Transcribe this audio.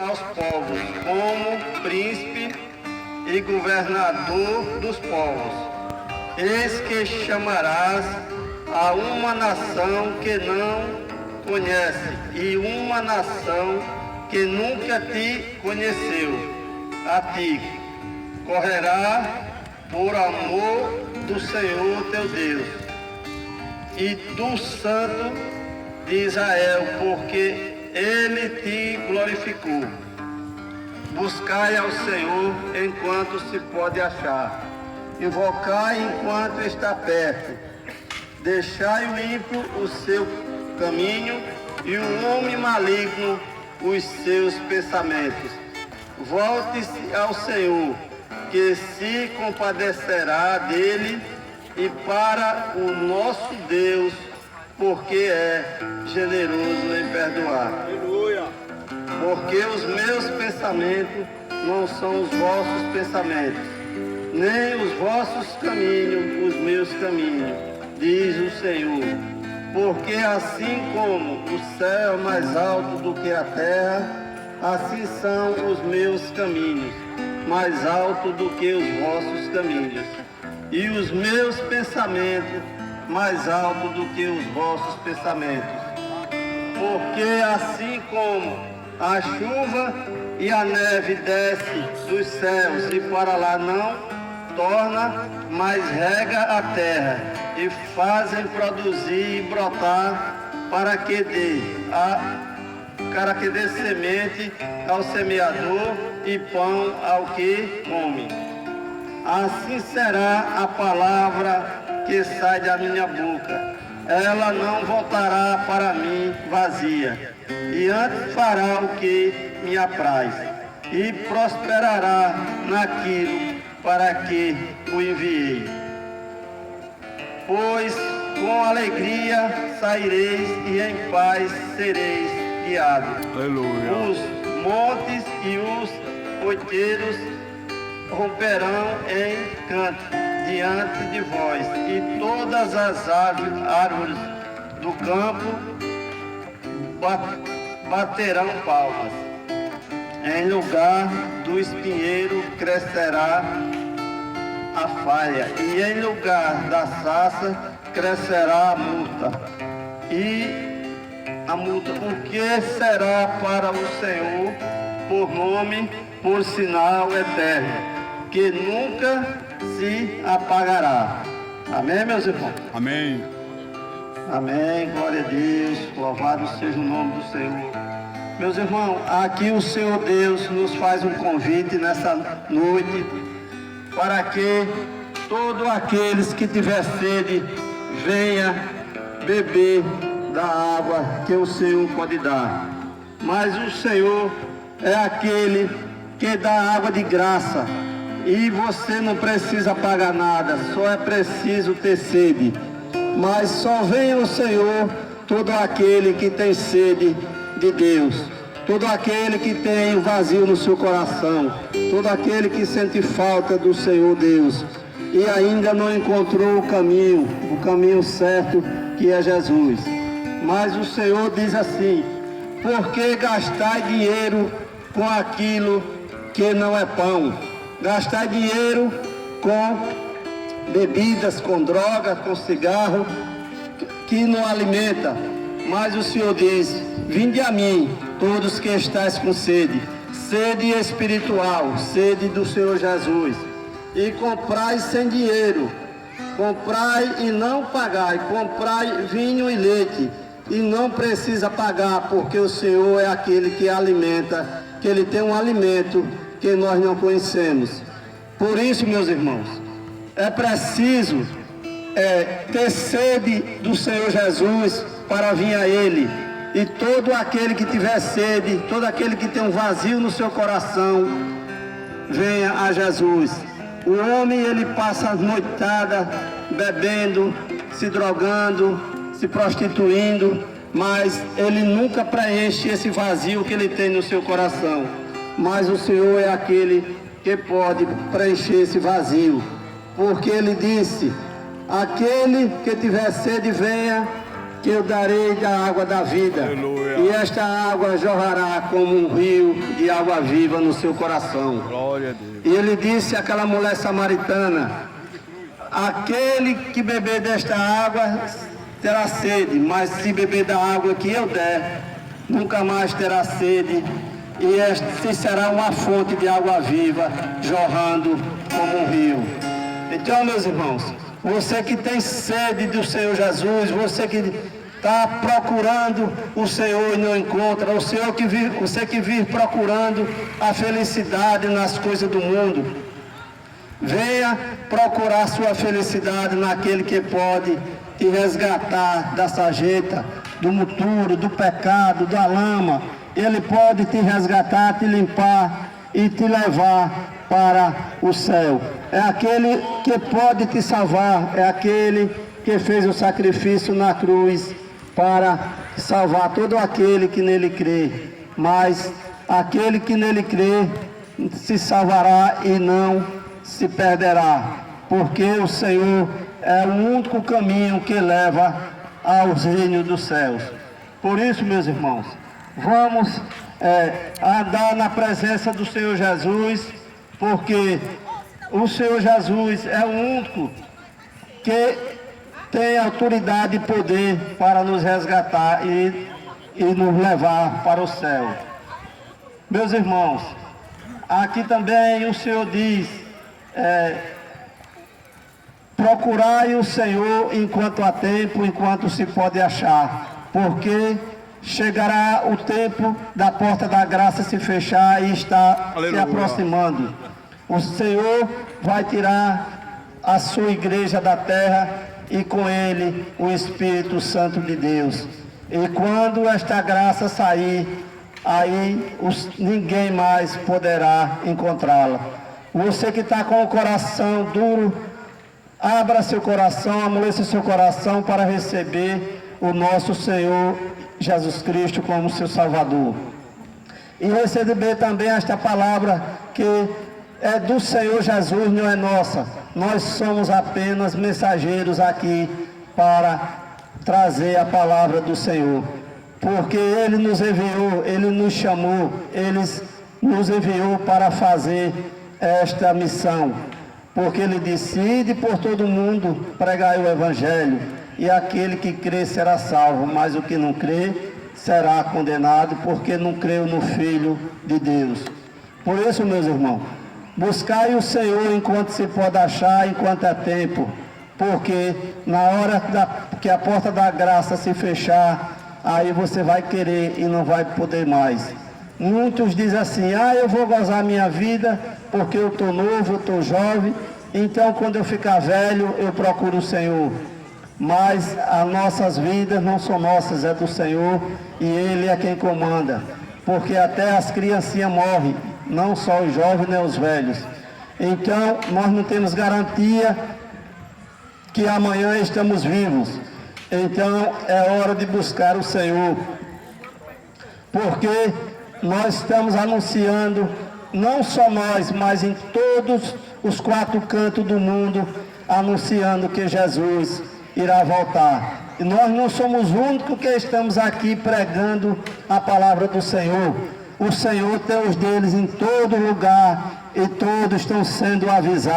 aos povos como príncipe e governador dos povos. Eis que chamarás a uma nação que não conhece e uma nação que nunca te conheceu. A ti correrá por amor do Senhor teu Deus e do Santo de Israel, porque Ele te glorificou. Buscai ao Senhor enquanto se pode achar, invocai enquanto está perto. Deixai o ímpio o seu caminho e o homem maligno os seus pensamentos. Volte-se ao Senhor, que se compadecerá dele, e para o nosso Deus, porque é generoso em perdoar. Aleluia. Porque os meus pensamentos não são os vossos pensamentos, nem os vossos caminhos os meus caminhos, diz o Senhor. Porque assim como o céu é mais alto do que a terra, assim são os meus caminhos, mais alto do que os vossos caminhos, e os meus pensamentos mais alto do que os vossos pensamentos. Porque assim como a chuva e a neve desce dos céus e para lá não torna, mas rega a terra e fazem produzir e brotar para que dê semente ao semeador e pão ao que come. Assim será a palavra que sai da minha boca. Ela não voltará para mim vazia, e antes fará o que me apraz, e prosperará naquilo para que o enviei. Pois com alegria saireis e em paz sereis guiados. Aleluia. Os montes e os outeiros romperão em canto diante de vós, e todas as árvores do campo baterão palmas. Em lugar do espinheiro crescerá a faia, e em lugar da sarça crescerá a murta. E a murta, o que será para o Senhor por nome, por sinal eterno, que nunca se apagará. Amém, meus irmãos? Amém. Amém, glória a Deus, louvado seja o nome do Senhor. Meus irmãos, aqui o Senhor Deus nos faz um convite nessa noite, para que todos aqueles que tiver sede, venha beber da água que o Senhor pode dar. Mas o Senhor é aquele que dá água de graça, e você não precisa pagar nada, só é preciso ter sede. Mas só vem ao Senhor todo aquele que tem sede de Deus, todo aquele que tem vazio no seu coração, todo aquele que sente falta do Senhor Deus e ainda não encontrou o caminho certo, que é Jesus. Mas o Senhor diz assim: por que gastar dinheiro com aquilo que não é pão? Gastar dinheiro com bebidas, com drogas, com cigarro, que não alimenta. Mas o Senhor diz: vinde a mim, todos que estáis com sede, sede espiritual, sede do Senhor Jesus, e comprai sem dinheiro, comprai e não pagai, comprai vinho e leite, e não precisa pagar, porque o Senhor é aquele que alimenta, que Ele tem um alimento que nós não conhecemos. Por isso, meus irmãos, é preciso ter sede do Senhor Jesus para vir a Ele. E todo aquele que tiver sede, todo aquele que tem um vazio no seu coração, venha a Jesus. O homem, ele passa a noitada bebendo, se drogando, se prostituindo, mas ele nunca preenche esse vazio que ele tem no seu coração. Mas o Senhor é aquele que pode preencher esse vazio, porque Ele disse: aquele que tiver sede, venha que eu darei da água da vida. Aleluia. E esta água jorrará como um rio de água viva no seu coração. Glória a Deus. E ele disse àquela mulher samaritana: aquele que beber desta água terá sede, mas se beber da água que eu der, nunca mais terá sede, e esta será uma fonte de água viva, jorrando como um rio. Então, meus irmãos, você que tem sede do Senhor Jesus, você que está procurando o Senhor e não encontra, você que vive procurando a felicidade nas coisas do mundo, venha procurar sua felicidade naquele que pode te resgatar da sarjeta, do muturo, do pecado, da lama. Ele pode te resgatar, te limpar e te levar para o céu. É aquele que pode te salvar, é aquele que fez o sacrifício na cruz para salvar todo aquele que nele crê. Mas aquele que nele crê se salvará e não se perderá, porque o Senhor é o único caminho que leva aos reinos dos céus. Por isso, meus irmãos, vamos andar na presença do Senhor Jesus, porque o Senhor Jesus é o único que tem autoridade e poder para nos resgatar e nos levar para o céu. Meus irmãos, aqui também o Senhor diz: procurai o Senhor enquanto há tempo, enquanto se pode achar, porque chegará o tempo da porta da graça se fechar e está se aproximando. O Senhor vai tirar a sua igreja da terra e com ele o Espírito Santo de Deus. E quando esta graça sair, aí ninguém mais poderá encontrá-la. Você que está com o coração duro, abra seu coração, amoleça seu coração para receber o nosso Senhor Jesus Cristo como seu Salvador. E receber também esta palavra que é do Senhor Jesus, não é nossa. Nós somos apenas mensageiros aqui para trazer a palavra do Senhor. Porque Ele nos enviou, Ele nos chamou, Ele nos enviou para fazer esta missão. Porque Ele disse: ide por todo mundo, pregai o Evangelho, e aquele que crê será salvo, mas o que não crê será condenado, porque não creu no Filho de Deus. Por isso, meus irmãos, buscai o Senhor enquanto se pode achar, enquanto é tempo, porque na hora que a porta da graça se fechar, aí você vai querer e não vai poder mais. Muitos dizem assim: eu vou gozar minha vida porque eu estou novo, eu estou jovem, então quando eu ficar velho eu procuro o Senhor. Mas as nossas vidas não são nossas, é do Senhor, e Ele é quem comanda, porque até as criancinhas morrem, não só os jovens nem os velhos. Então nós não temos garantia que amanhã estamos vivos. Então é hora de buscar o Senhor, porque nós estamos anunciando, não só nós, mas em todos os 4 cantos do mundo, anunciando que Jesus irá voltar. E nós não somos os únicos que estamos aqui pregando a palavra do Senhor. O Senhor tem os deles em todo lugar e todos estão sendo avisados.